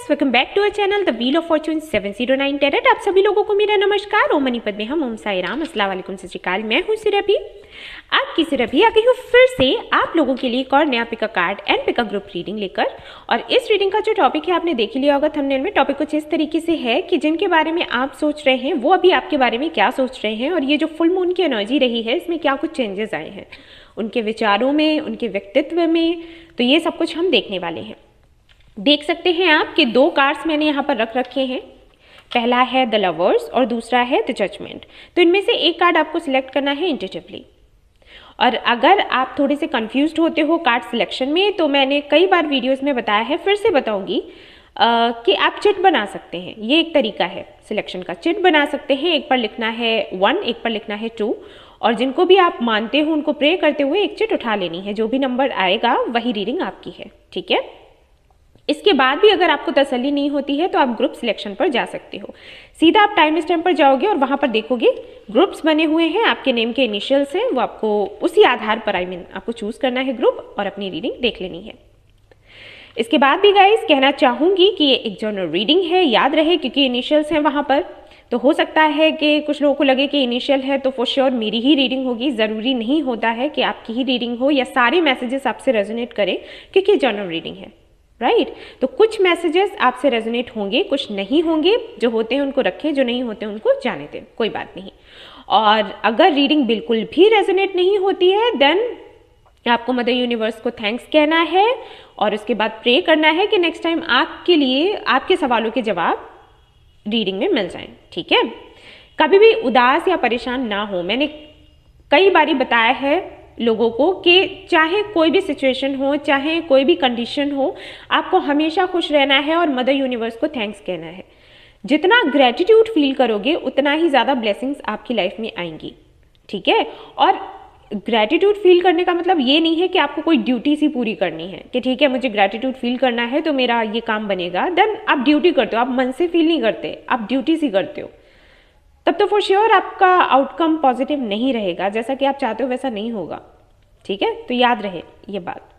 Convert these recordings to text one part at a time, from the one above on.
Guys, welcome back to our channel the wheel of fortune 709 tarot. आप सभी लोगों को मेरा नमस्कार। ओम मनीपद में हम ओम साई राम, अस्सलाम वालेकुम, सत श्री अकाल। मैं हूँ सिरभी, आपकी सिरभी आ गई हूँ फिर से आप लोगों के लिए एक और नया pick a card and pick a group reading लेकर। और इस रीडिंग का जो टॉपिक है आपने देख ही लिया होगा थंबनेल में। टॉपिक कुछ इस तरीके से है कि जिनके बारे में आप सोच रहे हैं वो अभी आपके बारे में क्या सोच रहे हैं, और ये जो फुल मून की एनर्जी रही है इसमें क्या कुछ चेंजेस आए हैं उनके विचारों में, उनके व्यक्तित्व में। तो ये सब कुछ हम देखने वाले हैं। देख सकते हैं आप कि दो कार्ड्स मैंने यहाँ पर रख रखे हैं। पहला है द लवर्स और दूसरा है द जजमेंट। तो इनमें से एक कार्ड आपको सिलेक्ट करना है इंट्यूटिवली। और अगर आप थोड़े से कंफ्यूज्ड होते हो कार्ड सिलेक्शन में, तो मैंने कई बार वीडियोस में बताया है, फिर से बताऊंगी कि आप चिट बना सकते हैं। ये एक तरीका है सिलेक्शन का। चिट बना सकते हैं, एक पर लिखना है 1, एक पर लिखना है 2, और जिनको भी आप मानते हो उनको प्रे करते हुए एक चिट उठा लेनी है। जो भी नंबर आएगा वही रीडिंग आपकी है, ठीक है। इसके बाद भी अगर आपको तसल्ली नहीं होती है तो आप ग्रुप सिलेक्शन पर जा सकते हो। सीधा आप टाइम स्टैम्प पर जाओगे और वहां पर देखोगे ग्रुप्स बने हुए हैं, आपके नेम के इनिशियल्स हैं, वो आपको उसी आधार पर आपको चूज करना है ग्रुप और अपनी रीडिंग देख लेनी है। इसके बाद भी गाइस कहना चाहूंगी कि ये एक जनरल रीडिंग है, याद रहे, क्योंकि इनिशियल्स हैं वहां पर। तो हो सकता है कि कुछ लोगों को लगे कि इनिशियल है तो फॉर श्योर मेरी ही रीडिंग होगी। जरूरी नहीं होता है कि आपकी ही रीडिंग हो या सारे मैसेजेस आपसे रेजोनेट करें, क्योंकि जनरल रीडिंग है, राइट। तो कुछ मैसेजेस आपसे रेजोनेट होंगे, कुछ नहीं होंगे। जो होते हैं उनको रखें, जो नहीं होते उनको जाने दें, कोई बात नहीं। और अगर रीडिंग बिल्कुल भी रेजोनेट नहीं होती है देन आपको मदर यूनिवर्स को थैंक्स कहना है और उसके बाद प्रे करना है कि नेक्स्ट टाइम आपके लिए आपके सवालों के जवाब रीडिंग में मिल जाएं, ठीक है। कभी भी उदास या परेशान ना हो। मैंने कई बारी बताया है लोगों को कि चाहे कोई भी सिचुएशन हो, चाहे कोई भी कंडीशन हो, आपको हमेशा खुश रहना है और मदर यूनिवर्स को थैंक्स कहना है। जितना ग्रेटिट्यूड फील करोगे उतना ही ज़्यादा ब्लेसिंग्स आपकी लाइफ में आएंगी, ठीक है। और ग्रेटिट्यूड फील करने का मतलब ये नहीं है कि आपको कोई ड्यूटी सी पूरी करनी है कि ठीक है मुझे ग्रेटिट्यूड फील करना है तो मेरा ये काम बनेगा। देन आप ड्यूटी करते हो, आप मन से फील नहीं करते, आप ड्यूटी सी करते हो। तब तो फॉर श्योर आपका आउटकम पॉजिटिव नहीं रहेगा, जैसा कि आप चाहते हो वैसा नहीं होगा, ठीक है। तो याद रहे ये बात।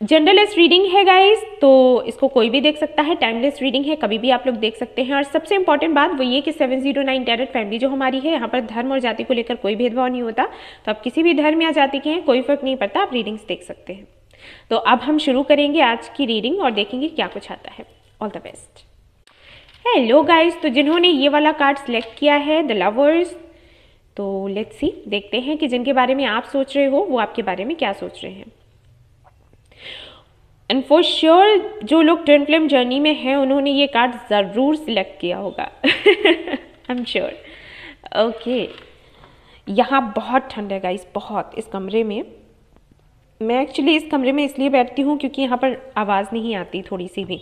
जनरलेस रीडिंग है गाइस, तो इसको कोई भी देख सकता है। टाइमलेस रीडिंग है, कभी भी आप लोग देख सकते हैं। और सबसे इंपॉर्टेंट बात वो ये कि 709 टैरेट फैमिली जो हमारी है, यहाँ पर धर्म और जाति को लेकर कोई भेदभाव नहीं होता। तो आप किसी भी धर्म या जाति के हैं, कोई फर्क नहीं पड़ता, आप रीडिंग्स देख सकते हैं। तो अब हम शुरू करेंगे आज की रीडिंग और देखेंगे क्या कुछ आता है। All the best. Hello guys, तो जिन्होंने ये वाला कार्ड सिलेक्ट किया है द लवर्स, तो लेट्स सी, देखते हैं कि जिनके बारे में आप सोच रहे हो वो आपके बारे में क्या सोच रहे हैं। एंड फॉर श्योर जो लोग ट्विन फ्लेम जर्नी में हैं उन्होंने ये कार्ड ज़रूर सिलेक्ट किया होगा। I am sure. ओके, यहाँ बहुत ठंड है गाइस, बहुत। इस कमरे में, मैं एक्चुअली इस कमरे में इसलिए बैठती हूँ क्योंकि यहाँ पर आवाज़ नहीं आती थोड़ी सी भी।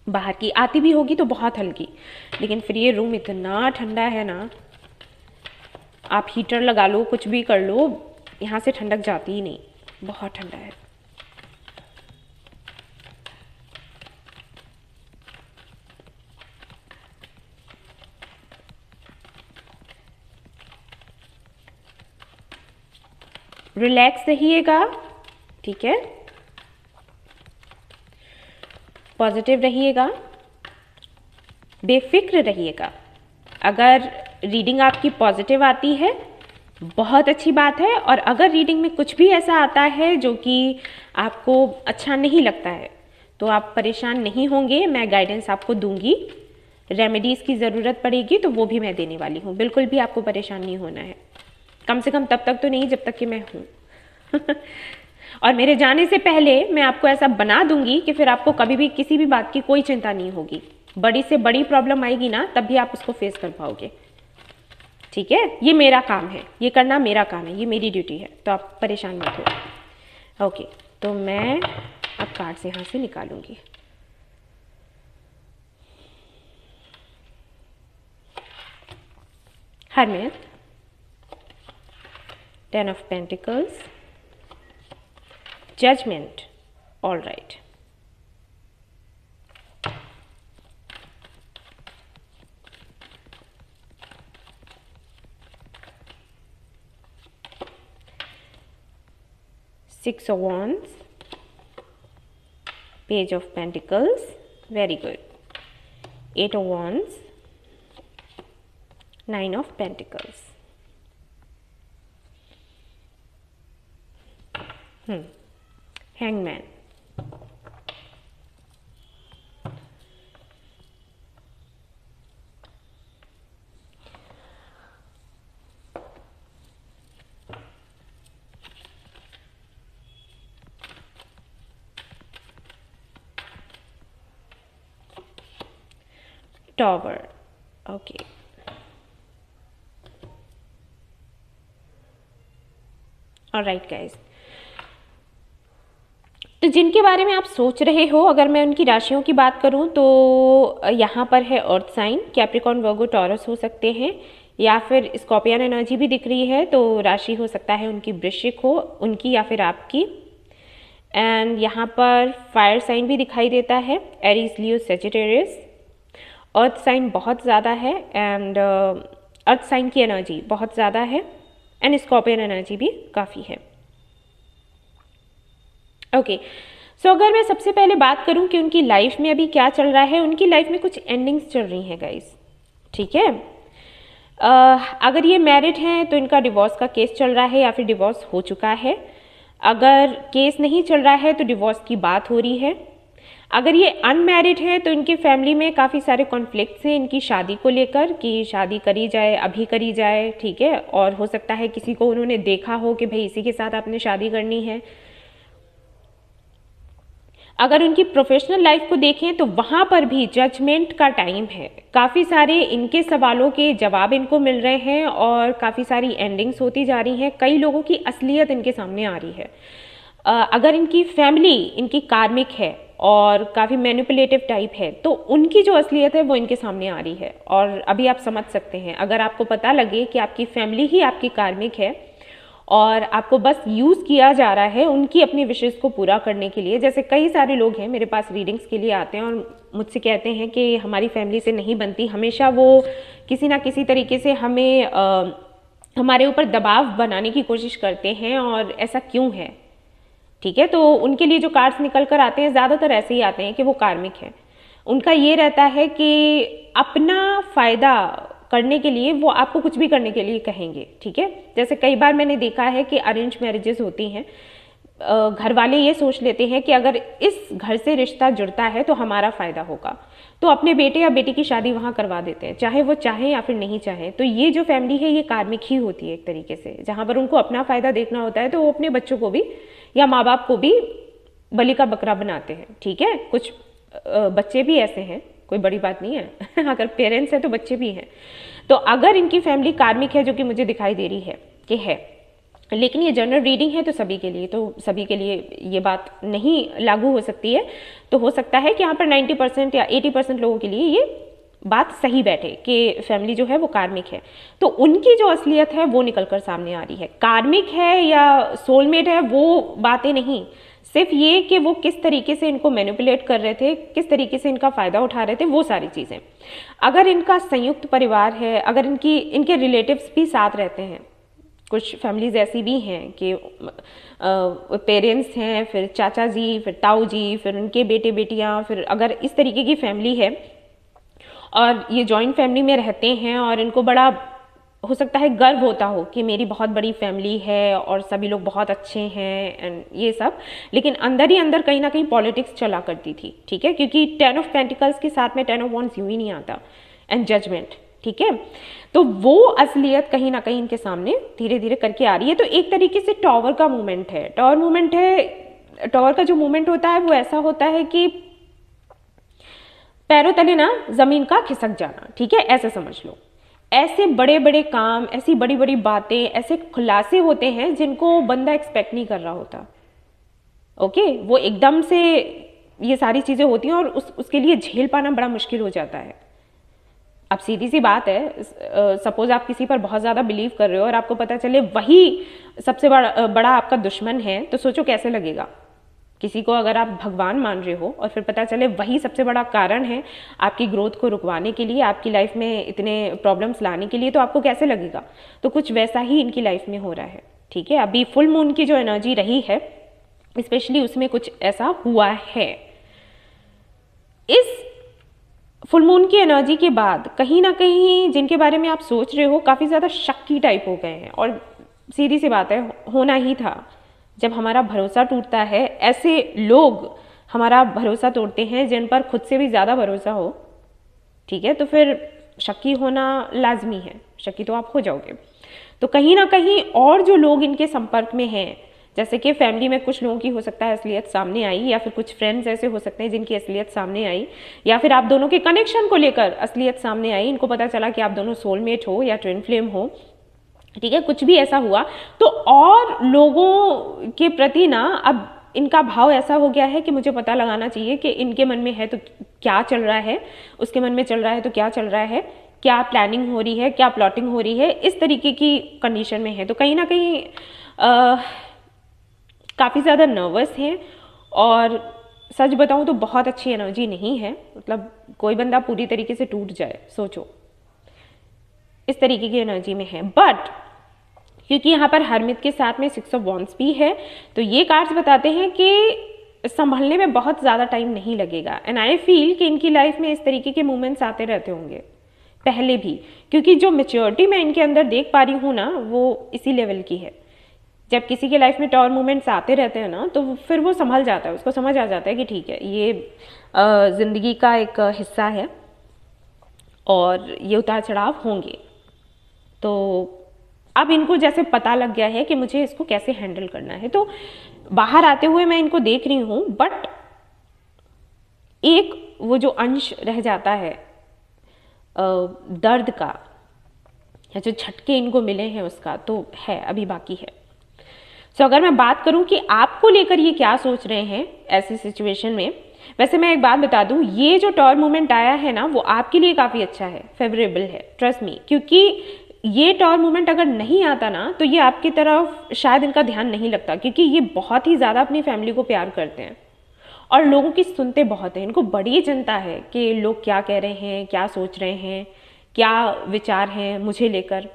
बाहर की आती भी होगी तो बहुत हल्की, लेकिन फिर ये रूम इतना ठंडा है ना, आप हीटर लगा लो, कुछ भी कर लो, यहाँ से ठंडक जाती ही नहीं, बहुत ठंडा है। रिलैक्स रहिएगा, ठीक है। पॉजिटिव रहिएगा, बेफिक्र रहिएगा। अगर रीडिंग आपकी पॉजिटिव आती है बहुत अच्छी बात है, और अगर रीडिंग में कुछ भी ऐसा आता है जो कि आपको अच्छा नहीं लगता है तो आप परेशान नहीं होंगे। मैं गाइडेंस आपको दूंगी, रेमेडीज़ की ज़रूरत पड़ेगी तो वो भी मैं देने वाली हूँ। बिल्कुल भी आपको परेशान नहीं होना है, कम से कम तब तक तो नहीं जब तक कि मैं हूँ। और मेरे जाने से पहले मैं आपको ऐसा बना दूंगी कि फिर आपको कभी भी किसी भी बात की कोई चिंता नहीं होगी। बड़ी से बड़ी प्रॉब्लम आएगी ना, तब भी आप उसको फेस कर पाओगे, ठीक है। ये मेरा काम है, ये करना मेरा काम है, ये मेरी ड्यूटी है, तो आप परेशान मत हो। ओके, तो मैं अब कार्ड्स यहाँ से निकालूंगी। Hermit, 10 of Pentacles, Judgment, all right. Six of Wands, Page of Pentacles, very good. 8 of Wands, 9 of Pentacles, Hangman, Tower, okay। Alright guys, तो जिनके बारे में आप सोच रहे हो, अगर मैं उनकी राशियों की बात करूं तो यहाँ पर है अर्थ साइन, कैप्रिकॉर्न, वर्गो, टॉरस हो सकते हैं, या फिर स्कॉर्पियन एनर्जी भी दिख रही है, तो राशि हो सकता है उनकी वृश्चिक हो, उनकी या फिर आपकी। एंड यहाँ पर फायर साइन भी दिखाई देता है, एरीज, लियो, सेजिटेरियस। अर्थ साइन बहुत ज़्यादा है, एंड अर्थ साइन की एनर्जी बहुत ज़्यादा है, एंड स्कॉर्पियन एनर्जी भी काफ़ी है। ओके, सो अगर मैं सबसे पहले बात करूं कि उनकी लाइफ में अभी क्या चल रहा है, उनकी लाइफ में कुछ एंडिंग्स चल रही हैं गाइस, ठीक है। अगर ये मैरिड हैं तो इनका डिवोर्स का केस चल रहा है या फिर डिवोर्स हो चुका है। अगर केस नहीं चल रहा है तो डिवोर्स की बात हो रही है। अगर ये अनमैरिड है तो इनकी फैमिली में काफ़ी सारे कॉन्फ्लिक्ट्स हैं इनकी शादी को लेकर, कि शादी करी जाए, अभी करी जाए, ठीक है। और हो सकता है किसी को उन्होंने देखा हो कि भाई इसी के साथ आपने शादी करनी है। अगर उनकी प्रोफेशनल लाइफ को देखें तो वहाँ पर भी जजमेंट का टाइम है, काफ़ी सारे इनके सवालों के जवाब इनको मिल रहे हैं और काफ़ी सारी एंडिंग्स होती जा रही हैं, कई लोगों की असलियत इनके सामने आ रही है। अगर इनकी फैमिली इनकी कार्मिक है और काफ़ी मैनिपुलेटिव टाइप है तो उनकी जो असलियत है वो इनके सामने आ रही है। और अभी आप समझ सकते हैं, अगर आपको पता लगे कि आपकी फैमिली ही आपकी कार्मिक है और आपको बस यूज़ किया जा रहा है उनकी अपनी विशेष को पूरा करने के लिए। जैसे कई सारे लोग हैं मेरे पास रीडिंग्स के लिए आते हैं और मुझसे कहते हैं कि हमारी फैमिली से नहीं बनती, हमेशा वो किसी ना किसी तरीके से हमें हमारे ऊपर दबाव बनाने की कोशिश करते हैं, और ऐसा क्यों है, ठीक है। तो उनके लिए जो कार्ड्स निकल कर आते हैं ज़्यादातर ऐसे ही आते हैं कि वो कार्मिक हैं। उनका ये रहता है कि अपना फ़ायदा करने के लिए वो आपको कुछ भी करने के लिए कहेंगे, ठीक है। जैसे कई बार मैंने देखा है कि अरेंज मैरिजेस होती हैं, घर वाले ये सोच लेते हैं कि अगर इस घर से रिश्ता जुड़ता है तो हमारा फ़ायदा होगा, तो अपने बेटे या बेटी की शादी वहाँ करवा देते हैं, चाहे वो चाहें या फिर नहीं चाहें। तो ये जो फैमिली है ये कार्मिक ही होती है एक तरीके से, जहाँ पर उनको अपना फ़ायदा देखना होता है तो वो अपने बच्चों को भी या माँ बाप को भी बलि का बकरा बनाते हैं, ठीक है। कुछ बच्चे भी ऐसे हैं, कोई बड़ी बात नहीं है अगर पेरेंट्स हैं तो बच्चे भी हैं। तो अगर इनकी फैमिली कार्मिक है, जो कि मुझे दिखाई दे रही है कि है, लेकिन ये जनरल रीडिंग है तो सभी के लिए, तो सभी के लिए ये बात नहीं लागू हो सकती है। तो हो सकता है कि यहाँ पर 90% या 80% लोगों के लिए ये बात सही बैठे कि फैमिली जो है वो कार्मिक है। तो उनकी जो असलियत है वो निकलकर सामने आ रही है। कार्मिक है या सोलमेट है वो बातें नहीं, सिर्फ ये कि वो किस तरीके से इनको मैनिपुलेट कर रहे थे, किस तरीके से इनका फ़ायदा उठा रहे थे, वो सारी चीज़ें। अगर इनका संयुक्त परिवार है, अगर इनके रिलेटिव्स भी साथ रहते हैं, कुछ फैमिलीज ऐसी भी हैं कि पेरेंट्स हैं, फिर चाचा जी, फिर ताऊ जी, फिर उनके बेटे बेटियां, फिर अगर इस तरीके की फैमिली है और ये जॉइंट फैमिली में रहते हैं और इनको बड़ा हो सकता है गर्व होता हो कि मेरी बहुत बड़ी फैमिली है और सभी लोग बहुत अच्छे हैं एंड ये सब, लेकिन अंदर ही अंदर कहीं ना कहीं पॉलिटिक्स चला करती थी, ठीक है। क्योंकि 10 ऑफ पेंटिकल्स के साथ में 10 ऑफ वॉन्ड्स यूं ही नहीं आता, एंड जजमेंट, ठीक है। तो वो असलियत कहीं ना कहीं इनके सामने धीरे धीरे करके आ रही है। तो एक तरीके से टॉवर का मूवमेंट है, टॉवर मूवमेंट है। टॉवर का जो मूवमेंट होता है वो ऐसा होता है कि पैरों तले ना जमीन का खिसक जाना, ठीक है, ऐसे समझ लो। ऐसे बड़े बड़े काम, ऐसी बड़ी बड़ी बातें, ऐसे खुलासे होते हैं जिनको बंदा एक्सपेक्ट नहीं कर रहा होता, ओके। वो एकदम से ये सारी चीजें होती हैं और उसके लिए झेल पाना बड़ा मुश्किल हो जाता है। अब सीधी सी बात है, सपोज आप किसी पर बहुत ज़्यादा बिलीव कर रहे हो और आपको पता चले वही सबसे बड़ा आपका दुश्मन है, तो सोचो कैसे लगेगा। किसी को अगर आप भगवान मान रहे हो और फिर पता चले वही सबसे बड़ा कारण है आपकी ग्रोथ को रुकवाने के लिए, आपकी लाइफ में इतने प्रॉब्लम्स लाने के लिए, तो आपको कैसे लगेगा। तो कुछ वैसा ही इनकी लाइफ में हो रहा है, ठीक है। अभी फुल मून की जो एनर्जी रही है स्पेशली उसमें कुछ ऐसा हुआ है, इस फुल मून की एनर्जी के बाद कहीं ना कहीं जिनके बारे में आप सोच रहे हो काफ़ी ज़्यादा शक्की टाइप हो गए हैं, और सीधी सी बात है, होना ही था। जब हमारा भरोसा टूटता है, ऐसे लोग हमारा भरोसा तोड़ते हैं जिन पर खुद से भी ज़्यादा भरोसा हो, ठीक है, तो फिर शक्की होना लाजमी है, शक्की तो आप हो जाओगे। तो कहीं ना कहीं और जो लोग इनके संपर्क में हैं, जैसे कि फैमिली में कुछ लोगों की हो सकता है असलियत सामने आई, या फिर कुछ फ्रेंड्स ऐसे हो सकते हैं जिनकी असलियत सामने आई, या फिर आप दोनों के कनेक्शन को लेकर असलियत सामने आई, इनको पता चला कि आप दोनों सोलमेट हो या ट्विन फ्लेम हो, ठीक है, कुछ भी ऐसा हुआ, तो और लोगों के प्रति ना अब इनका भाव ऐसा हो गया है कि मुझे पता लगाना चाहिए कि इनके मन में है तो क्या चल रहा है, उसके मन में चल रहा है तो क्या चल रहा है, क्या प्लानिंग हो रही है, क्या प्लॉटिंग हो रही है, इस तरीके की कंडीशन में है। तो कहीं ना कहीं काफ़ी ज़्यादा नर्वस हैं, और सच बताऊं तो बहुत अच्छी एनर्जी नहीं है। मतलब कोई बंदा पूरी तरीके से टूट जाए, सोचो, इस तरीके की एनर्जी में है। बट क्योंकि यहाँ पर हरमित के साथ में 6 ऑफ वॉन्ड्स भी है, तो ये कार्ड्स बताते हैं कि संभलने में बहुत ज़्यादा टाइम नहीं लगेगा। एंड आई फील कि इनकी लाइफ में इस तरीके के मूवमेंट्स आते रहते होंगे पहले भी, क्योंकि जो मेच्योरिटी मैं इनके अंदर देख पा रही हूँ ना, वो इसी लेवल की है। जब किसी के लाइफ में टॉर मूवमेंट्स आते रहते हैं ना, तो फिर वो संभल जाता है, उसको समझ आ जाता है कि ठीक है, ये ज़िंदगी का एक हिस्सा है और ये उतार चढ़ाव होंगे। तो अब इनको जैसे पता लग गया है कि मुझे इसको कैसे हैंडल करना है, तो बाहर आते हुए मैं इनको देख रही हूँ। बट एक वो जो अंश रह जाता है दर्द का, या जो झटके इनको मिले हैं उसका, तो है, अभी बाकी है। तो अगर मैं बात करूं कि आपको लेकर ये क्या सोच रहे हैं ऐसी सिचुएशन में, वैसे मैं एक बात बता दूं, ये जो टॉर मूवमेंट आया है ना, वो आपके लिए काफ़ी अच्छा है, फेवरेबल है, ट्रस्ट मी। क्योंकि ये टॉर मूवमेंट अगर नहीं आता ना, तो ये आपकी तरफ शायद इनका ध्यान नहीं लगता, क्योंकि ये बहुत ही ज़्यादा अपनी फैमिली को प्यार करते हैं और लोगों की सुनते बहुत हैं। इनको बड़ी चिंता है कि लोग क्या कह रहे हैं, क्या सोच रहे हैं, क्या विचार हैं मुझे लेकर।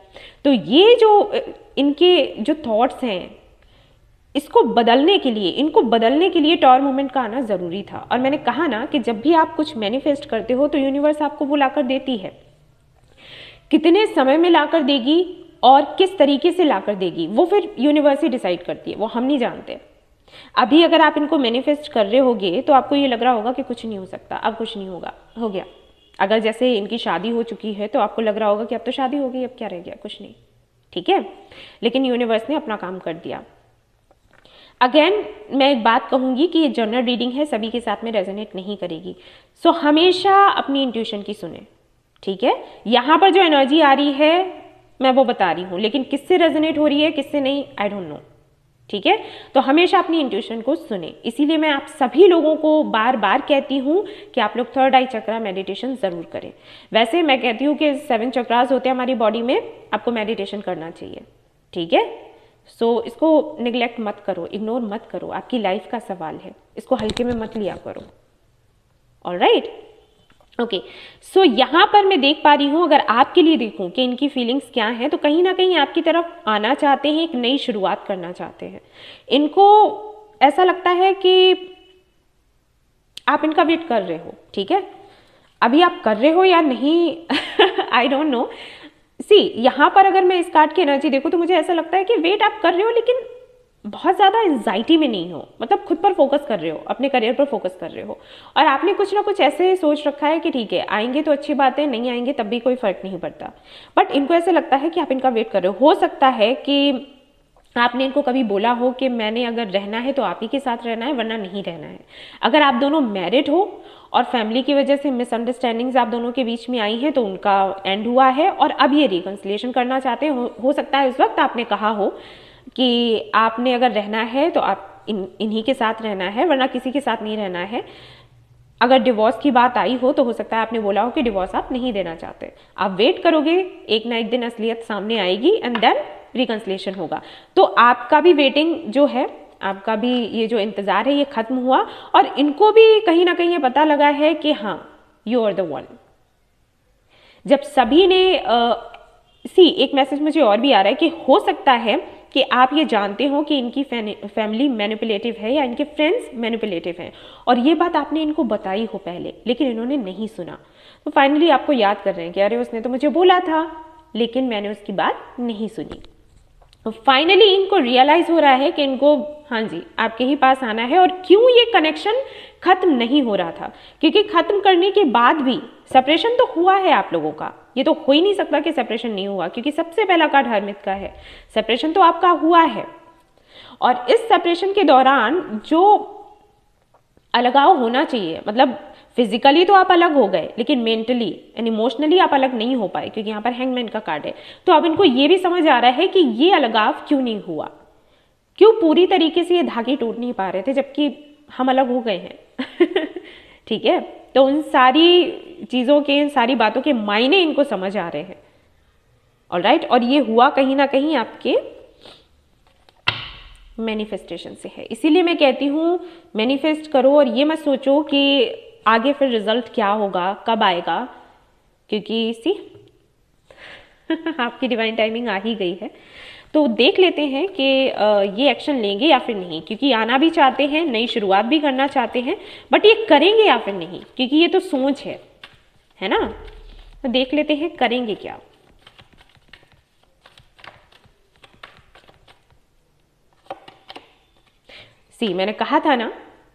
तो ये जो इनके जो थॉट्स हैं, इसको बदलने के लिए, इनको बदलने के लिए टॉर मूवमेंट का आना ज़रूरी था। और मैंने कहा ना कि जब भी आप कुछ मैनिफेस्ट करते हो तो यूनिवर्स आपको वो लाकर देती है। कितने समय में लाकर देगी और किस तरीके से लाकर देगी, वो फिर यूनिवर्स ही डिसाइड करती है, वो हम नहीं जानते। अभी अगर आप इनको मैनिफेस्ट कर रहे होगे तो आपको ये लग रहा होगा कि कुछ नहीं हो सकता, अब कुछ नहीं होगा, हो गया। अगर जैसे इनकी शादी हो चुकी है तो आपको लग रहा होगा कि अब तो शादी हो गई, अब क्या रह गया, कुछ नहीं, ठीक है। लेकिन यूनिवर्स ने अपना काम कर दिया। अगेन मैं एक बात कहूँगी कि ये जनरल रीडिंग है, सभी के साथ में रेजोनेट नहीं करेगी। सो हमेशा अपनी इंट्यूशन की सुने, ठीक है। यहाँ पर जो एनर्जी आ रही है मैं वो बता रही हूँ, लेकिन किससे रेजोनेट हो रही है किससे नहीं, आई डोंट नो, ठीक है। तो हमेशा अपनी इंट्यूशन को सुने। इसीलिए मैं आप सभी लोगों को बार बार कहती हूँ कि आप लोग थर्ड आई चक्रा मेडिटेशन ज़रूर करें। वैसे मैं कहती हूँ कि 7 चक्रास होते हैं हमारी बॉडी में, आपको मेडिटेशन करना चाहिए, ठीक है। सो इसको निगलेक्ट मत करो, इग्नोर मत करो, आपकी लाइफ का सवाल है, इसको हल्के में मत लिया करो। Alright, okay. सो यहाँ पर मैं देख पा रही हूँ, अगर आपके लिए देखूँ कि इनकी फीलिंग्स क्या हैं, तो कहीं ना कहीं आपकी तरफ आना चाहते हैं, एक नई शुरुआत करना चाहते हैं। इनको ऐसा लगता है कि आप इनका वेट कर रहे हो, ठीक है। अभी आप कर रहे हो या नहीं आई डोंट नो। सी यहाँ पर अगर मैं इस कार्ड की एनर्जी देखूँ तो मुझे ऐसा लगता है कि वेट आप कर रहे हो, लेकिन बहुत ज़्यादा एंजाइटी में नहीं हो, मतलब खुद पर फोकस कर रहे हो, अपने करियर पर फोकस कर रहे हो, और आपने कुछ ना कुछ ऐसे सोच रखा है कि ठीक है आएंगे तो अच्छी बात है, नहीं आएंगे तब भी कोई फर्क नहीं पड़ता। बट इनको ऐसे लगता है कि आप इनका वेट कर रहे हो सकता है कि आपने इनको कभी बोला हो कि मैंने अगर रहना है तो आप ही के साथ रहना है, वरना नहीं रहना है। अगर आप दोनों मैरिड हो और फैमिली की वजह से मिसअंडरस्टैंडिंग्स आप दोनों के बीच में आई हैं, तो उनका एंड हुआ है और अब ये रिकन्सिलिएशन करना चाहते हैं। हो सकता है उस वक्त आपने कहा हो कि आपने अगर रहना है तो आप इन्हीं के साथ रहना है, वरना किसी के साथ नहीं रहना है। अगर डिवोर्स की बात आई हो तो हो सकता है आपने बोला हो कि डिवोर्स आप नहीं देना चाहते। आप वेट करोगे, एक ना एक दिन असलियत सामने आएगी एंड देन रिकन्सिलिएशन होगा। तो आपका भी वेटिंग जो है, आपका भी ये जो इंतज़ार है ये ख़त्म हुआ, और इनको भी कहीं ना कहीं ये पता लगा है कि हाँ यू आर द वन। जब सभी ने एक मैसेज मुझे और भी आ रहा है कि हो सकता है कि आप ये जानते हो कि इनकी फैमिली मैनिपुलेटिव है या इनके फ्रेंड्स मैनिपुलेटिव हैं, और ये बात आपने इनको बताई हो पहले, लेकिन इन्होंने नहीं सुना। तो फाइनली आपको याद कर रहे हैं कि अरे उसने तो मुझे बोला था, लेकिन मैंने उसकी बात नहीं सुनी। तो फाइनली इनको रियलाइज हो रहा है कि इनको हाँ जी आपके ही पास आना है। और क्यों ये कनेक्शन खत्म नहीं हो रहा था, क्योंकि खत्म करने के बाद भी सेपरेशन तो हुआ है आप लोगों का, ये तो हो ही नहीं सकता कि सेपरेशन नहीं हुआ, क्योंकि सबसे पहला कार्ड हर्मिट का है, सेपरेशन तो आपका हुआ है। और इस सेपरेशन के दौरान जो अलगाव होना चाहिए, मतलब फिजिकली तो आप अलग हो गए, लेकिन मेंटली एंड इमोशनली आप अलग नहीं हो पाए, क्योंकि यहाँ पर हैंगमैन का कार्ड है। तो अब इनको ये भी समझ आ रहा है कि ये अलगाव क्यों नहीं हुआ, क्यों पूरी तरीके से ये धागे टूट नहीं पा रहे थे जबकि हम अलग हो गए हैं। ठीक है, तो उन सारी चीज़ों के, इन सारी बातों के मायने इनको समझ आ रहे हैं। ऑलराइट, और ये हुआ कहीं ना कहीं आपके मैनिफेस्टेशन से है। इसीलिए मैं कहती हूँ मैनिफेस्ट करो और ये मत सोचो कि आगे फिर रिजल्ट क्या होगा, कब आएगा, क्योंकि सी आपकी डिवाइन टाइमिंग आ ही गई है। तो देख लेते हैं कि ये एक्शन लेंगे या फिर नहीं, क्योंकि आना भी चाहते हैं, नई शुरुआत भी करना चाहते हैं, बट ये करेंगे या फिर नहीं, क्योंकि ये तो सोच है ना। तो देख लेते हैं करेंगे क्या। सी मैंने कहा था ना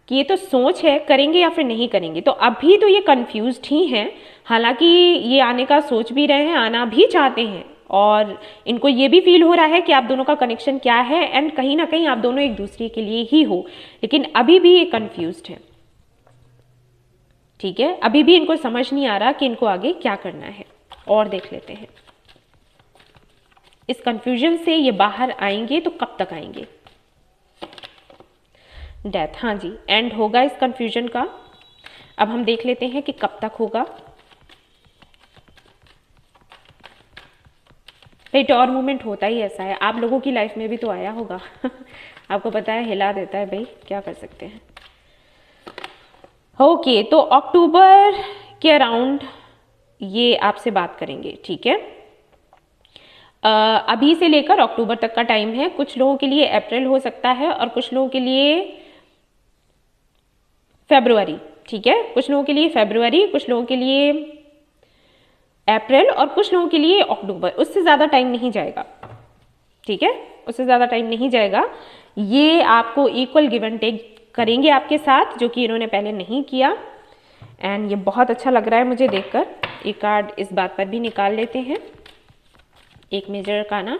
कि ये तो सोच है, करेंगे या फिर नहीं करेंगे। तो अभी तो ये कंफ्यूज्ड ही हैं, हालांकि ये आने का सोच भी रहे हैं, आना भी चाहते हैं, और इनको ये भी फील हो रहा है कि आप दोनों का कनेक्शन क्या है, एंड कहीं ना कहीं आप दोनों एक दूसरे के लिए ही हो, लेकिन अभी भी ये कंफ्यूज्ड है। ठीक है, अभी भी इनको समझ नहीं आ रहा कि इनको आगे क्या करना है। और देख लेते हैं इस कंफ्यूजन से ये बाहर आएंगे तो कब तक आएंगे। डेथ, हाँ जी, एंड होगा इस कंफ्यूजन का। अब हम देख लेते हैं कि कब तक होगा। भाई टॉर मूवमेंट होता ही ऐसा है, आप लोगों की लाइफ में भी तो आया होगा। आपको पता है, हिला देता है भाई, क्या कर सकते हैं। ओके, तो अक्टूबर के अराउंड ये आपसे बात करेंगे। ठीक है, अभी से लेकर अक्टूबर तक का टाइम है। कुछ लोगों के लिए अप्रैल हो सकता है और कुछ लोगों के लिए फरवरी। ठीक है, कुछ लोगों के लिए फरवरी, कुछ लोगों के लिए अप्रैल और कुछ लोगों के लिए अक्टूबर। उससे ज़्यादा टाइम नहीं जाएगा। ठीक है, उससे ज़्यादा टाइम नहीं जाएगा। ये आपको इक्वल गिव एंड टेक करेंगे आपके साथ, जो कि इन्होंने पहले नहीं किया। एंड ये बहुत अच्छा लग रहा है मुझे देखकर। एक कार्ड इस बात पर भी निकाल लेते हैं, एक मेजर का ना।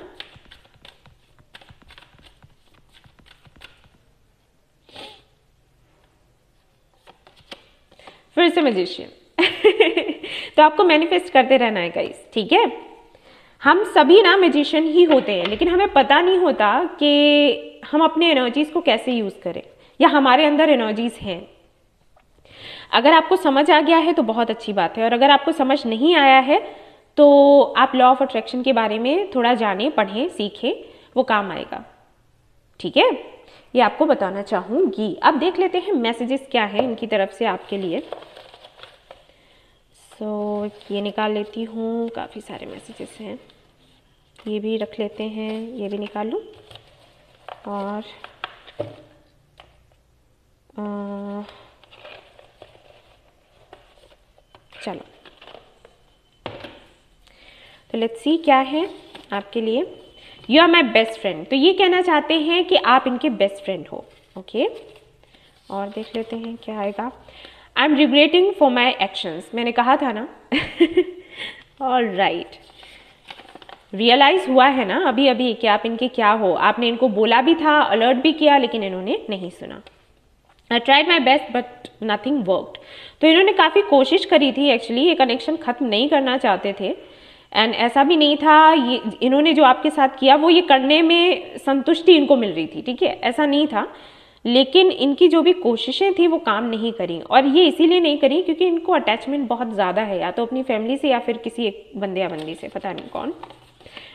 फिर से मैजिशियन। तो आपको मैनिफेस्ट करते रहना है गाइस। ठीक है, हम सभी ना मैजिशियन ही होते हैं, लेकिन हमें पता नहीं होता कि हम अपने एनर्जीज को कैसे यूज करें, या हमारे अंदर एनर्जीज हैं। अगर आपको समझ आ गया है तो बहुत अच्छी बात है, और अगर आपको समझ नहीं आया है तो आप लॉ ऑफ अट्रैक्शन के बारे में थोड़ा जानें, पढ़ें, सीखें, वो काम आएगा। ठीक है, ये आपको बताना चाहूंगी। अब देख लेते हैं मैसेजेस क्या है इनकी तरफ से आपके लिए। ये निकाल लेती हूँ, काफ़ी सारे मैसेजेस हैं, ये भी रख लेते हैं, ये भी निकाल लूँ। और चलो, तो लेट्स सी क्या है आपके लिए। You are my best friend, तो ये कहना चाहते हैं कि आप इनके बेस्ट फ्रेंड हो। ओके, और देख लेते हैं क्या आएगा। I am regretting for my actions, मैंने कहा था ना। ऑल राइट, रियलाइज हुआ है ना अभी अभी कि आप इनके क्या हो। आपने इनको बोला भी था, अलर्ट भी किया, लेकिन इन्होंने नहीं सुना। I tried my best but nothing worked, तो इन्होंने काफ़ी कोशिश करी थी एक्चुअली, ये कनेक्शन ख़त्म नहीं करना चाहते थे। एंड ऐसा भी नहीं था, ये इन्होंने जो आपके साथ किया वो ये करने में संतुष्टि इनको मिल रही थी। ठीक है, ऐसा नहीं था, लेकिन इनकी जो भी कोशिशें थी वो काम नहीं करी। और ये इसीलिए नहीं करी क्योंकि इनको अटैचमेंट बहुत ज़्यादा है, या तो अपनी फैमिली से या फिर किसी एक बंदे या बंदी से, पता नहीं कौन।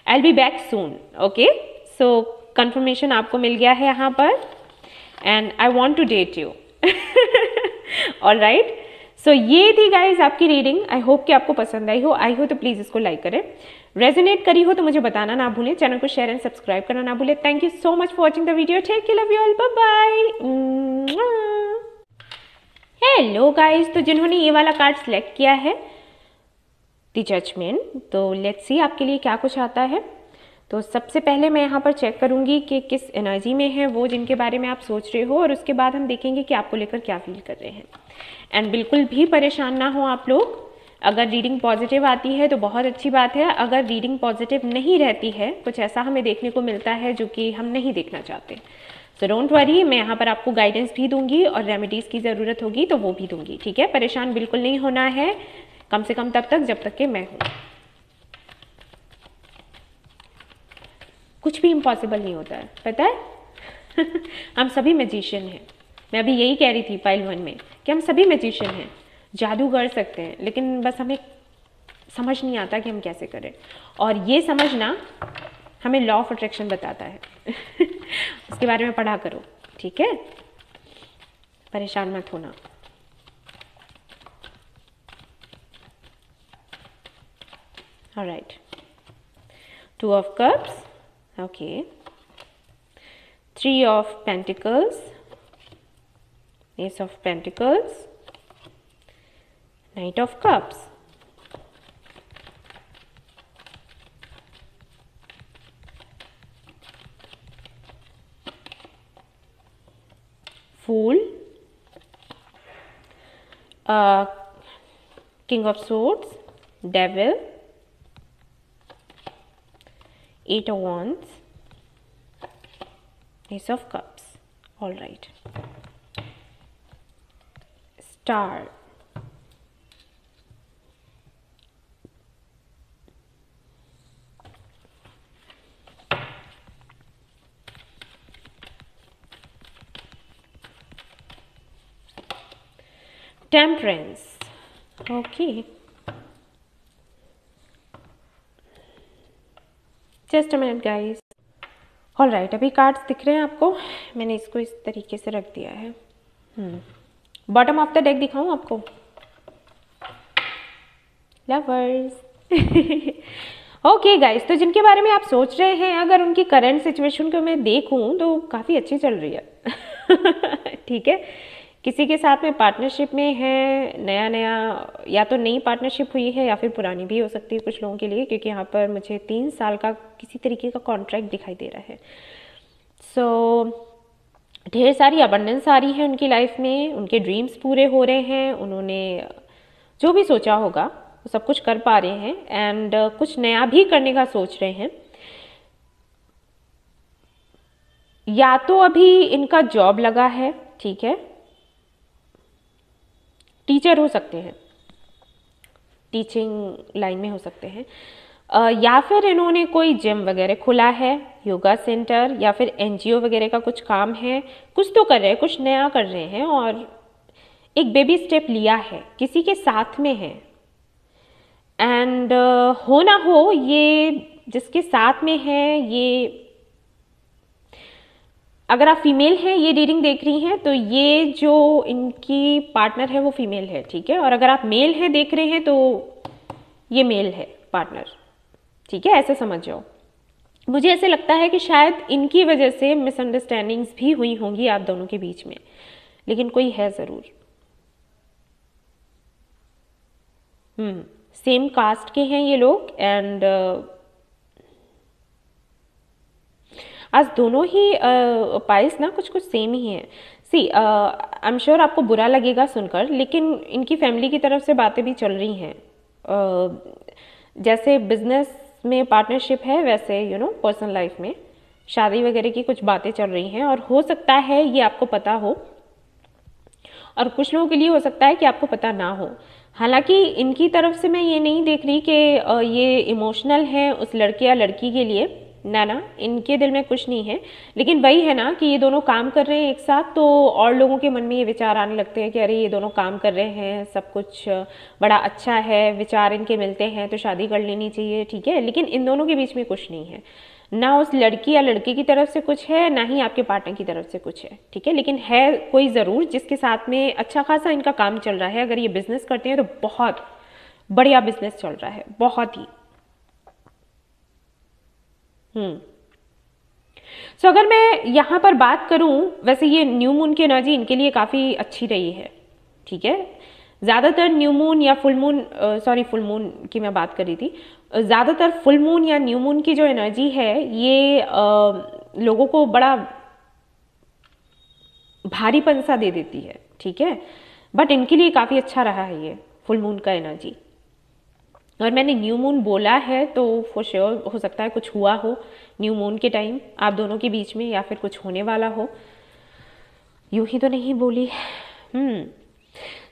I will be back soon. Okay, so confirmation आपको मिल गया है यहाँ पर, and I want to date you. All right, so ये थी गाइज आपकी रीडिंग। आई होप कि आपको पसंद आई हो तो प्लीज़ इसको लाइक करें। रेजोनेट करी हो तो मुझे बताना ना भूलें, चैनल को शेयर एंड सब्सक्राइब करना ना भूलें। Thank you so much for watching the video. Take care, love you all, bye bye. Hello guys, तो जिन्होंने ये वाला कार्ड सेलेक्ट किया है द जजमेंट, तो लेट्स सी आपके लिए क्या कुछ आता है। तो सबसे पहले मैं यहाँ पर चेक करूँगी कि किस एनर्जी में है वो जिनके बारे में आप सोच रहे हो, और उसके बाद हम देखेंगे कि आपको लेकर क्या फील कर रहे हैं। एंड बिल्कुल भी परेशान ना हो आप लोग। अगर रीडिंग पॉजिटिव आती है तो बहुत अच्छी बात है, अगर रीडिंग पॉजिटिव नहीं रहती है, कुछ ऐसा हमें देखने को मिलता है जो कि हम नहीं देखना चाहते, सो डोंट वरी, मैं यहाँ पर आपको गाइडेंस भी दूंगी और रेमेडीज़ की ज़रूरत होगी तो वो भी दूंगी, ठीक है। परेशान बिल्कुल नहीं होना है, कम से कम तब तक जब तक कि मैं हूँ। कुछ भी इम्पॉसिबल नहीं होता है, पता है। हम सभी मैजिशियन हैं। मैं अभी यही कह रही थी पाइल 1 में कि हम सभी मैजिशियन हैं, जादू कर सकते हैं, लेकिन बस हमें समझ नहीं आता कि हम कैसे करें। और ये समझना हमें लॉ ऑफ अट्रैक्शन बताता है। उसके बारे में पढ़ा करो, ठीक है। परेशान मत होना। Alright, 2 of cups, okay, 3 of pentacles, ace of pentacles, knight of cups, fool, king of swords, devil, 8 of wands, ace of cups. All right, star, temperance, okay, just a minute guys. All right, अभी cards दिख रहे हैं आपको, मैंने इसको इस तरीके से रख दिया है। बॉटम ऑफ द डेक दिखाऊं आपको, लवर्स। ओके गाइस, तो जिनके बारे में आप सोच रहे हैं, अगर उनकी करंट सिचुएशन को मैं देखूं तो काफ़ी अच्छी चल रही है। ठीक है, किसी के साथ में पार्टनरशिप में है, नया नया, या तो नई पार्टनरशिप हुई है या फिर पुरानी भी हो सकती है कुछ लोगों के लिए, क्योंकि यहाँ पर मुझे 3 साल का किसी तरीके का कॉन्ट्रैक्ट दिखाई दे रहा है। सो ढेर सारी अबंडेंस आ रही है उनकी लाइफ में, उनके ड्रीम्स पूरे हो रहे हैं, उन्होंने जो भी सोचा होगा वो सब कुछ कर पा रहे हैं, एंड कुछ नया भी करने का सोच रहे हैं। या तो अभी इनका जॉब लगा है, ठीक है, टीचर हो सकते हैं, टीचिंग लाइन में हो सकते हैं, या फिर इन्होंने कोई जिम वगैरह खुला है, योगा सेंटर, या फिर एनजीओ वगैरह का कुछ काम है, कुछ तो कर रहे हैं, कुछ नया कर रहे हैं, और एक बेबी स्टेप लिया है, किसी के साथ में है। एंड हो ना हो, ये जिसके साथ में है, ये अगर आप फीमेल हैं, ये रीडिंग देख रही हैं, तो ये जो इनकी पार्टनर है वो फीमेल है, ठीक है। और अगर आप मेल हैं देख रहे हैं तो ये मेल है पार्टनर, ठीक है, ऐसे समझ जाओ। मुझे ऐसे लगता है कि शायद इनकी वजह से मिसअंडरस्टैंडिंग्स भी हुई होंगी आप दोनों के बीच में, लेकिन कोई है ज़रूर। सेम कास्ट के हैं ये लोग, एंड आज दोनों ही पाइल्स ना कुछ कुछ सेम ही हैं। सी आई एम श्योर आपको बुरा लगेगा सुनकर, लेकिन इनकी फैमिली की तरफ से बातें भी चल रही हैं। जैसे बिजनेस में पार्टनरशिप है, वैसे यू नो पर्सनल लाइफ में शादी वगैरह की कुछ बातें चल रही हैं, और हो सकता है ये आपको पता हो, और कुछ लोगों के लिए हो सकता है कि आपको पता ना हो। हालांकि इनकी तरफ से मैं ये नहीं देख रही कि ये इमोशनल है उस लड़के या लड़की के लिए, ना, इनके दिल में कुछ नहीं है। लेकिन वही है ना कि ये दोनों काम कर रहे हैं एक साथ, तो और लोगों के मन में ये विचार आने लगते हैं कि अरे ये दोनों काम कर रहे हैं, सब कुछ बड़ा अच्छा है, विचार इनके मिलते हैं तो शादी कर लेनी चाहिए, ठीक है। लेकिन इन दोनों के बीच में कुछ नहीं है, ना उस लड़की या लड़के की तरफ से कुछ है, ना ही आपके पार्टनर की तरफ से कुछ है, ठीक है। लेकिन है कोई ज़रूर जिसके साथ में अच्छा खासा इनका काम चल रहा है। अगर ये बिजनेस करते हैं तो बहुत बढ़िया बिजनेस चल रहा है, बहुत ही। सो अगर मैं यहाँ पर बात करूँ, वैसे ये न्यू मून की एनर्जी इनके लिए काफ़ी अच्छी रही है, ठीक है। ज़्यादातर न्यू मून या full moon, sorry full moon की मैं बात कर रही थी, ज़्यादातर फुल मून या न्यू मून की जो एनर्जी है ये लोगों को बड़ा भारीपन सा दे देती है, ठीक है। बट इनके लिए काफ़ी अच्छा रहा है ये फुल मून का एनर्जी। और मैंने न्यू मून बोला है तो फॉर श्योर हो सकता है कुछ हुआ हो न्यू मून के टाइम आप दोनों के बीच में, या फिर कुछ होने वाला हो, यूं ही तो नहीं बोली।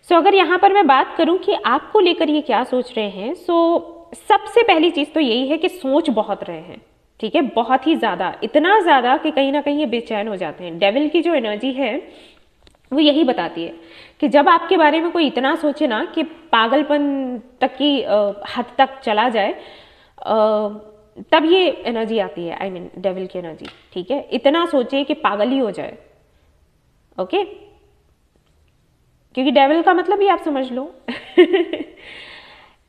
सो अगर यहाँ पर मैं बात करूँ कि आपको लेकर ये क्या सोच रहे हैं, सो सबसे पहली चीज़ तो यही है कि सोच बहुत रहे हैं, ठीक है, बहुत ही ज़्यादा, इतना ज़्यादा कि कहीं ना कहीं ये बेचैन हो जाते हैं। डेविल की जो एनर्जी है वो यही बताती है कि जब आपके बारे में कोई इतना सोचे ना कि पागलपन तक की हद तक चला जाए, तब ये एनर्जी आती है, आई मीन डेविल की एनर्जी, ठीक है। इतना सोचे कि पागल ही हो जाए, ओके, क्योंकि डेविल का मतलब ही आप समझ लो।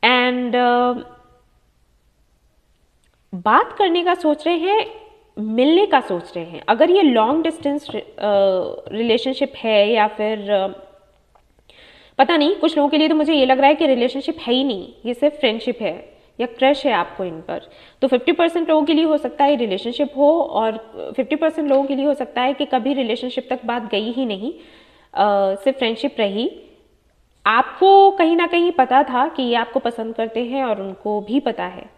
एंड बात करने का सोच रहे हैं, मिलने का सोच रहे हैं। अगर ये लॉन्ग डिस्टेंस रिलेशनशिप है या फिर पता नहीं, कुछ लोगों के लिए तो मुझे ये लग रहा है कि रिलेशनशिप है ही नहीं, ये सिर्फ फ्रेंडशिप है या क्रश है आपको इन पर। तो 50% लोगों के लिए हो सकता है रिलेशनशिप हो, और 50% लोगों के लिए हो सकता है कि कभी रिलेशनशिप तक बात गई ही नहीं, सिर्फ फ्रेंडशिप रही। आपको कहीं ना कहीं पता था कि ये आपको पसंद करते हैं और उनको भी पता है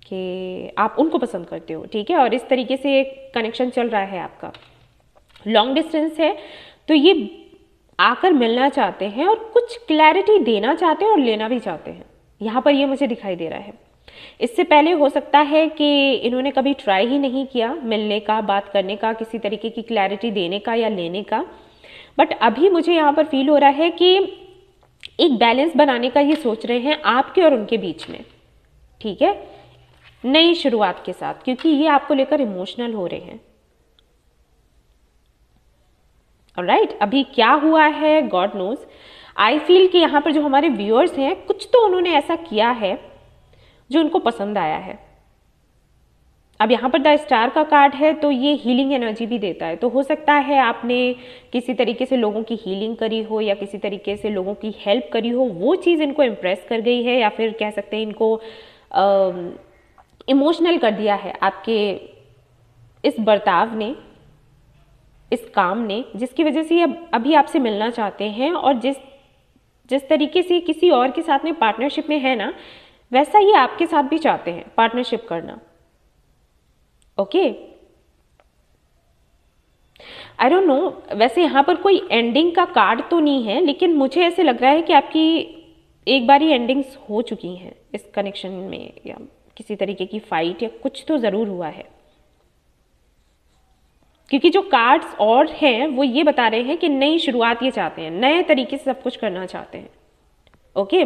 कि आप उनको पसंद करते हो, ठीक है। और इस तरीके से एक कनेक्शन चल रहा है आपका। लॉन्ग डिस्टेंस है तो ये आकर मिलना चाहते हैं और कुछ क्लैरिटी देना चाहते हैं और लेना भी चाहते हैं, यहाँ पर ये मुझे दिखाई दे रहा है। इससे पहले हो सकता है कि इन्होंने कभी ट्राई ही नहीं किया मिलने का, बात करने का, किसी तरीके की क्लैरिटी देने का या लेने का। बट अभी मुझे यहाँ पर फील हो रहा है कि एक बैलेंस बनाने का ये सोच रहे हैं आपके और उनके बीच में, ठीक है, नई शुरुआत के साथ, क्योंकि ये आपको लेकर इमोशनल हो रहे हैं। ऑलराइट, अभी क्या हुआ है गॉड नोज। आई फील कि यहाँ पर जो हमारे व्यूअर्स हैं, कुछ तो उन्होंने ऐसा किया है जो उनको पसंद आया है। अब यहाँ पर द स्टार का कार्ड है तो ये हीलिंग एनर्जी भी देता है। तो हो सकता है आपने किसी तरीके से लोगों की हीलिंग करी हो या किसी तरीके से लोगों की हेल्प करी हो, वो चीज़ इनको इम्प्रेस कर गई है, या फिर कह सकते हैं इनको इमोशनल कर दिया है आपके इस बर्ताव ने, इस काम ने, जिसकी वजह से ये अभी आपसे मिलना चाहते हैं। और जिस तरीके से किसी और के साथ में पार्टनरशिप में है ना, वैसा ये आपके साथ भी चाहते हैं पार्टनरशिप करना, ओके। आई डोंट नो, वैसे यहाँ पर कोई एंडिंग का कार्ड तो नहीं है, लेकिन मुझे ऐसे लग रहा है कि आपकी एक बार ही एंडिंग्स हो चुकी हैं इस कनेक्शन में, या किसी तरीके की फाइट या कुछ तो ज़रूर हुआ है। क्योंकि जो कार्ड्स और हैं वो ये बता रहे हैं कि नई शुरुआत ये चाहते हैं, नए तरीके से सब कुछ करना चाहते हैं, ओके।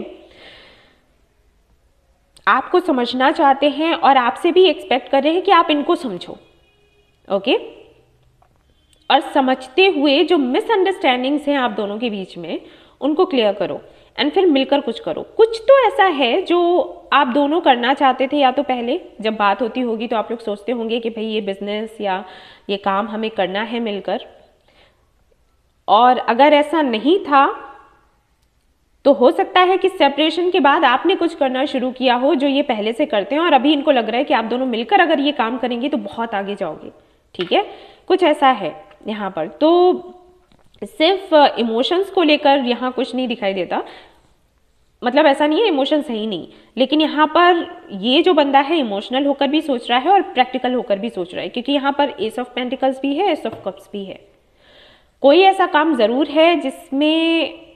आपको समझना चाहते हैं और आपसे भी एक्सपेक्ट कर रहे हैं कि आप इनको समझो, ओके। और समझते हुए जो मिसअंडरस्टैंडिंग्स हैं आप दोनों के बीच में, उनको क्लियर करो एंड फिर मिलकर कुछ करो। कुछ तो ऐसा है जो आप दोनों करना चाहते थे, या तो पहले जब बात होती होगी तो आप लोग सोचते होंगे कि भाई ये बिजनेस या ये काम हमें करना है मिलकर, और अगर ऐसा नहीं था तो हो सकता है कि सेपरेशन के बाद आपने कुछ करना शुरू किया हो जो ये पहले से करते हैं, और अभी इनको लग रहा है कि आप दोनों मिलकर अगर ये काम करेंगे तो बहुत आगे जाओगे, ठीक है। कुछ ऐसा है यहाँ पर। तो सिर्फ इमोशंस को लेकर यहाँ कुछ नहीं दिखाई देता, मतलब ऐसा नहीं है इमोशंस है ही नहीं, लेकिन यहाँ पर ये जो बंदा है इमोशनल होकर भी सोच रहा है और प्रैक्टिकल होकर भी सोच रहा है, क्योंकि यहाँ पर एस ऑफ पेंटिकल्स भी है, एस ऑफ कप्स भी है। कोई ऐसा काम जरूर है जिसमें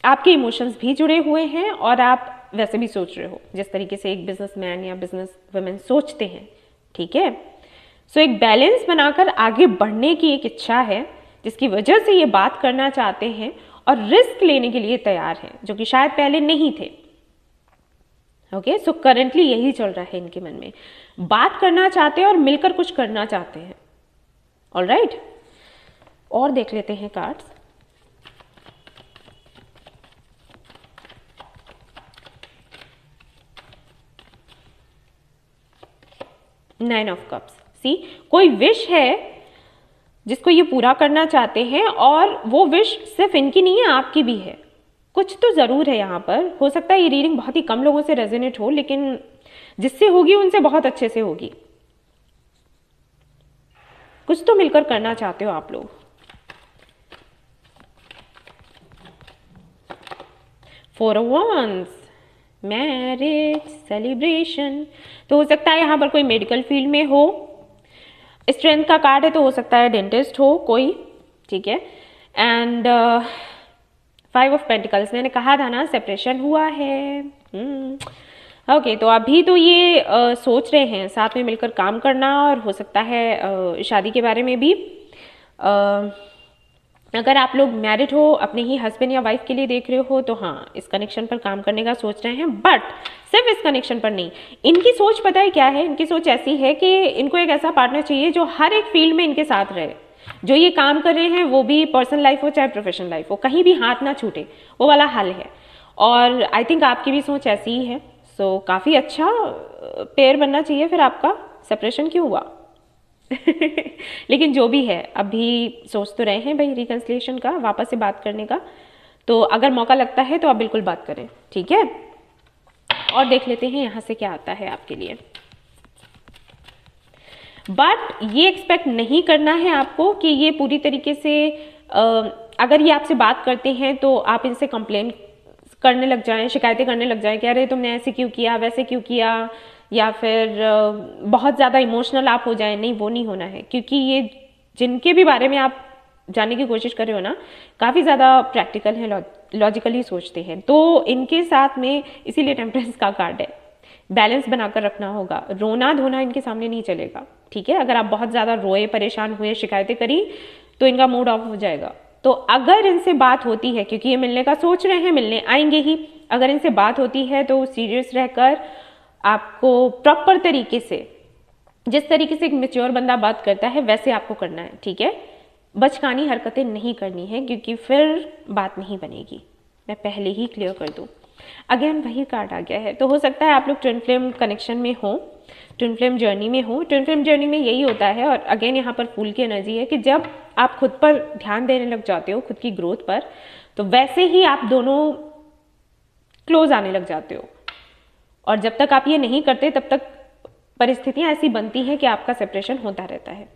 आपके इमोशंस भी जुड़े हुए हैं और आप वैसे भी सोच रहे हो जिस तरीके से एक बिजनेसमैन या बिजनेस वुमेन सोचते हैं, ठीक है। सो एक बैलेंस बनाकर आगे बढ़ने की एक इच्छा है, जिसकी वजह से ये बात करना चाहते हैं और रिस्क लेने के लिए तैयार हैं, जो कि शायद पहले नहीं थे, ओके, सो करंटली यही चल रहा है इनके मन में, बात करना चाहते हैं और मिलकर कुछ करना चाहते हैं। ऑलराइट, और देख लेते हैं कार्ड्स। नाइन ऑफ कप्स, सी कोई विश है जिसको ये पूरा करना चाहते हैं, और वो विश सिर्फ इनकी नहीं है, आपकी भी है। कुछ तो जरूर है यहाँ पर। हो सकता है ये रीडिंग बहुत ही कम लोगों से रेजोनेट हो, लेकिन जिससे होगी उनसे बहुत अच्छे से होगी। कुछ तो मिलकर करना चाहते हो आप लोग। Four of wands, marriage celebration, तो हो सकता है यहाँ पर कोई मेडिकल फील्ड में हो। स्ट्रेंथ का कार्ड है तो हो सकता है डेंटिस्ट हो कोई, ठीक है। एंड फाइव ऑफ पेंटिकल्स, मैंने कहा था ना सेपरेशन हुआ है। ओके, तो अभी तो ये सोच रहे हैं साथ में मिलकर काम करना, और हो सकता है शादी के बारे में भी। अगर आप लोग मैरिड हो, अपने ही हस्बैंड या वाइफ के लिए देख रहे हो, तो हाँ इस कनेक्शन पर काम करने का सोच रहे हैं, बट सिर्फ इस कनेक्शन पर नहीं। इनकी सोच पता है क्या है? इनकी सोच ऐसी है कि इनको एक ऐसा पार्टनर चाहिए जो हर एक फील्ड में इनके साथ रहे। जो ये काम कर रहे हैं, वो भी पर्सनल लाइफ हो चाहे प्रोफेशनल लाइफ हो, कहीं भी हाथ ना छूटे, वो वाला हल है। और आई थिंक आपकी भी सोच ऐसी ही है। सो काफ़ी अच्छा पेयर बनना चाहिए फिर आपका। सेपरेशन क्यों हुआ? लेकिन जो भी है, अभी सोच तो रहे हैं भाई रिकंसिलिएशन का, वापस से बात करने का। तो अगर मौका लगता है तो आप बिल्कुल बात करें, ठीक है। और देख लेते हैं यहाँ से क्या आता है आपके लिए। बट ये एक्सपेक्ट नहीं करना है आपको कि ये पूरी तरीके से अगर ये आपसे बात करते हैं तो आप इनसे कंप्लेन करने लग जाएं, शिकायतें करने लग जाएं कि अरे तुमने ऐसे क्यों किया, वैसे क्यों किया, या फिर बहुत ज़्यादा इमोशनल आप हो जाएं। नहीं, वो नहीं होना है, क्योंकि ये जिनके भी बारे में आप जानने की कोशिश कर रहे हो ना, काफ़ी ज़्यादा प्रैक्टिकल हैं, लॉजिकली सोचते हैं। तो इनके साथ में इसीलिए टेम्परेंस का कार्ड है। बैलेंस बनाकर रखना होगा, रोना धोना इनके सामने नहीं चलेगा, ठीक है। अगर आप बहुत ज़्यादा रोए, परेशान हुए, शिकायतें करी, तो इनका मूड ऑफ हो जाएगा। तो अगर इनसे बात होती है, क्योंकि ये मिलने का सोच रहे हैं, मिलने आएंगे ही, अगर इनसे बात होती है तो सीरियस रहकर आपको प्रॉपर तरीके से, जिस तरीके से एक मैच्योर बंदा बात करता है वैसे आपको करना है, ठीक है। बचकानी हरकतें नहीं करनी है, क्योंकि फिर बात नहीं बनेगी। मैं पहले ही क्लियर कर दूं। अगेन वही कार्ड आ गया है। तो हो सकता है आप लोग ट्विन फ्लेम कनेक्शन में हो, ट्विन फ्लेम जर्नी में हो। ट्विन फ्लेम जर्नी में यही होता है। और अगेन यहाँ पर फूल की एनर्जी है कि जब आप खुद पर ध्यान देने लग जाते हो, खुद की ग्रोथ पर, तो वैसे ही आप दोनों क्लोज आने लग जाते हो। और जब तक आप ये नहीं करते तब तक परिस्थितियां ऐसी बनती हैं कि आपका सेपरेशन होता रहता है।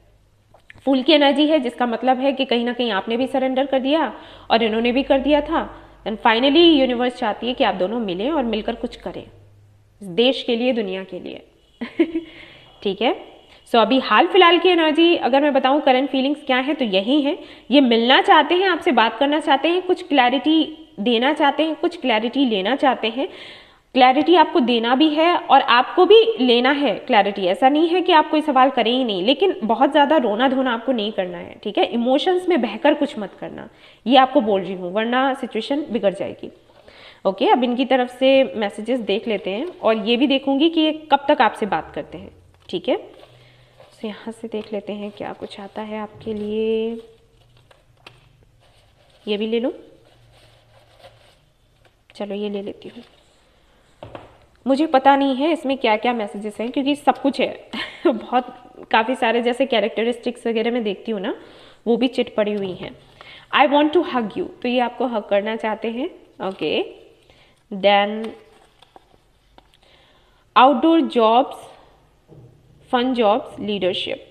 फूल की एनर्जी है, जिसका मतलब है कि कहीं ना कहीं आपने भी सरेंडर कर दिया और इन्होंने भी कर दिया था। एंड फाइनली यूनिवर्स चाहती है कि आप दोनों मिलें और मिलकर कुछ करें, देश के लिए, दुनिया के लिए। ठीक है। सो अभी हाल फिलहाल की एनर्जी अगर मैं बताऊं, करंट फीलिंग्स क्या है, तो यही है। ये मिलना चाहते हैं, आपसे बात करना चाहते हैं, कुछ क्लैरिटी देना चाहते हैं, कुछ क्लैरिटी लेना चाहते हैं। क्लैरिटी आपको देना भी है और आपको भी लेना है क्लैरिटी। ऐसा नहीं है कि आप कोई सवाल करें ही नहीं, लेकिन बहुत ज़्यादा रोना धोना आपको नहीं करना है, ठीक है। इमोशंस में बहकर कुछ मत करना, ये आपको बोल रही हूँ, वरना सिचुएशन बिगड़ जाएगी। ओके, अब इनकी तरफ से मैसेजेस देख लेते हैं और ये भी देखूंगी कि ये कब तक आपसे बात करते हैं, ठीक है। तो यहाँ से देख लेते हैं क्या कुछ आता है आपके लिए। ये भी ले लो, चलो ये ले लेती हूँ। मुझे पता नहीं है इसमें क्या क्या मैसेजेस हैं, क्योंकि सब कुछ है। बहुत काफ़ी सारे जैसे कैरेक्टरिस्टिक्स वगैरह मैं देखती हूँ ना, वो भी चिट पड़ी हुई हैं। I want to hug you, तो ये आपको हग करना चाहते हैं। Okay, then outdoor jobs, fun jobs, leadership,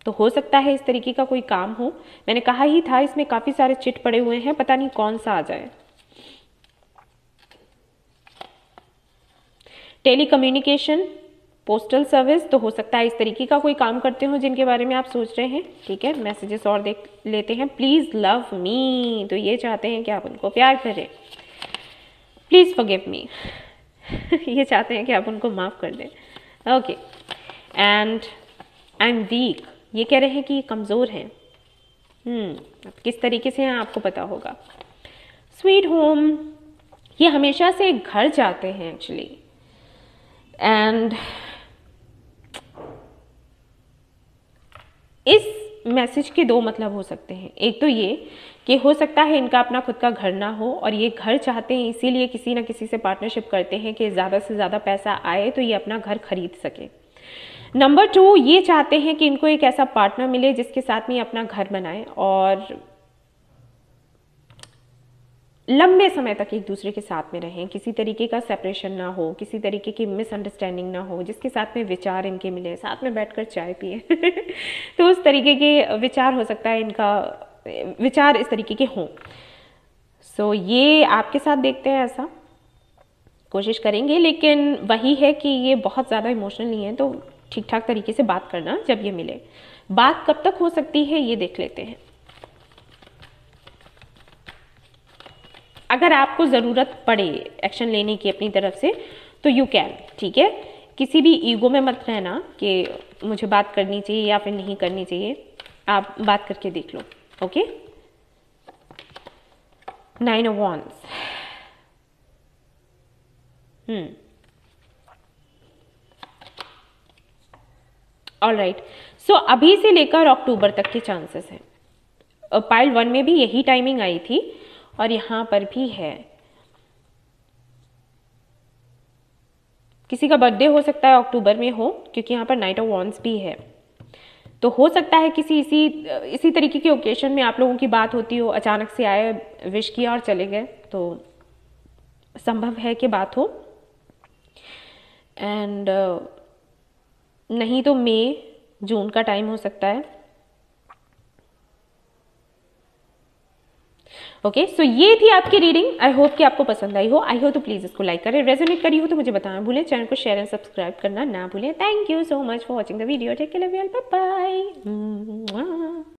तो हो सकता है इस तरीके का कोई काम हो। मैंने कहा ही था इसमें काफ़ी सारे चिट पड़े हुए हैं, पता नहीं कौन सा आ जाए। टेली कम्युनिकेशन, पोस्टल सर्विस, तो हो सकता है इस तरीके का कोई काम करते हो जिनके बारे में आप सोच रहे हैं, ठीक है। मैसेजेस और देख लेते हैं। प्लीज़ लव मी, तो ये चाहते हैं कि आप उनको प्यार करें। प्लीज़ फॉरगिव मी, ये चाहते हैं कि आप उनको माफ़ कर दें। Okay, and I am weak, ये कह रहे हैं कि कमज़ोर हैं। अब किस तरीके से हैं आपको पता होगा। स्वीट होम, ये हमेशा से एक घर चाहते हैं एक्चुअली। एंड इस मैसेज के दो मतलब हो सकते हैं। एक तो ये कि हो सकता है इनका अपना खुद का घर ना हो और ये घर चाहते हैं, इसीलिए किसी ना किसी से पार्टनरशिप करते हैं कि ज़्यादा से ज़्यादा पैसा आए तो ये अपना घर खरीद सके। नंबर 2, ये चाहते हैं कि इनको एक ऐसा पार्टनर मिले जिसके साथ में ये अपना घर बनाए और लंबे समय तक एक दूसरे के साथ में रहें, किसी तरीके का सेपरेशन ना हो, किसी तरीके की मिसअंडरस्टैंडिंग ना हो, जिसके साथ में विचार इनके मिले, साथ में बैठकर चाय पिए तो उस तरीके के विचार हो सकता है इनका विचार इस तरीके के हों। सो ये आपके साथ देखते हैं, ऐसा कोशिश करेंगे, लेकिन वही है कि ये बहुत ज़्यादा इमोशनल नहीं है, तो ठीक ठाक तरीके से बात करना जब ये मिले। बात कब तक हो सकती है ये देख लेते हैं। अगर आपको ज़रूरत पड़े एक्शन लेने की अपनी तरफ से तो यू कैन, ठीक है। किसी भी ईगो में मत रहना कि मुझे बात करनी चाहिए या फिर नहीं करनी चाहिए, आप बात करके देख लो। Okay, 9 of wands. Alright, so अभी से लेकर अक्टूबर तक के चांसेस हैं। पाइल 1 में भी यही टाइमिंग आई थी और यहाँ पर भी है। किसी का बर्थडे हो सकता है अक्टूबर में हो, क्योंकि यहाँ पर नाइट ऑफ वॉन्ड्स भी है, तो हो सकता है किसी इसी तरीके के ओकेशन में आप लोगों की बात होती हो, अचानक से आए, विश किया और चले गए, तो संभव है कि बात हो। एंड नहीं तो मई जून का टाइम हो सकता है। ओके, सो ये थी आपकी रीडिंग। आई होप कि आपको पसंद आई हो। आई हो तो प्लीज़ इसको लाइक करें, रेजोनेट करी हो तो मुझे बताना भूलें, चैनल को शेयर एंड सब्सक्राइब करना ना भूलें। Thank you so much for watching the video. Take care, love you all, bye bye.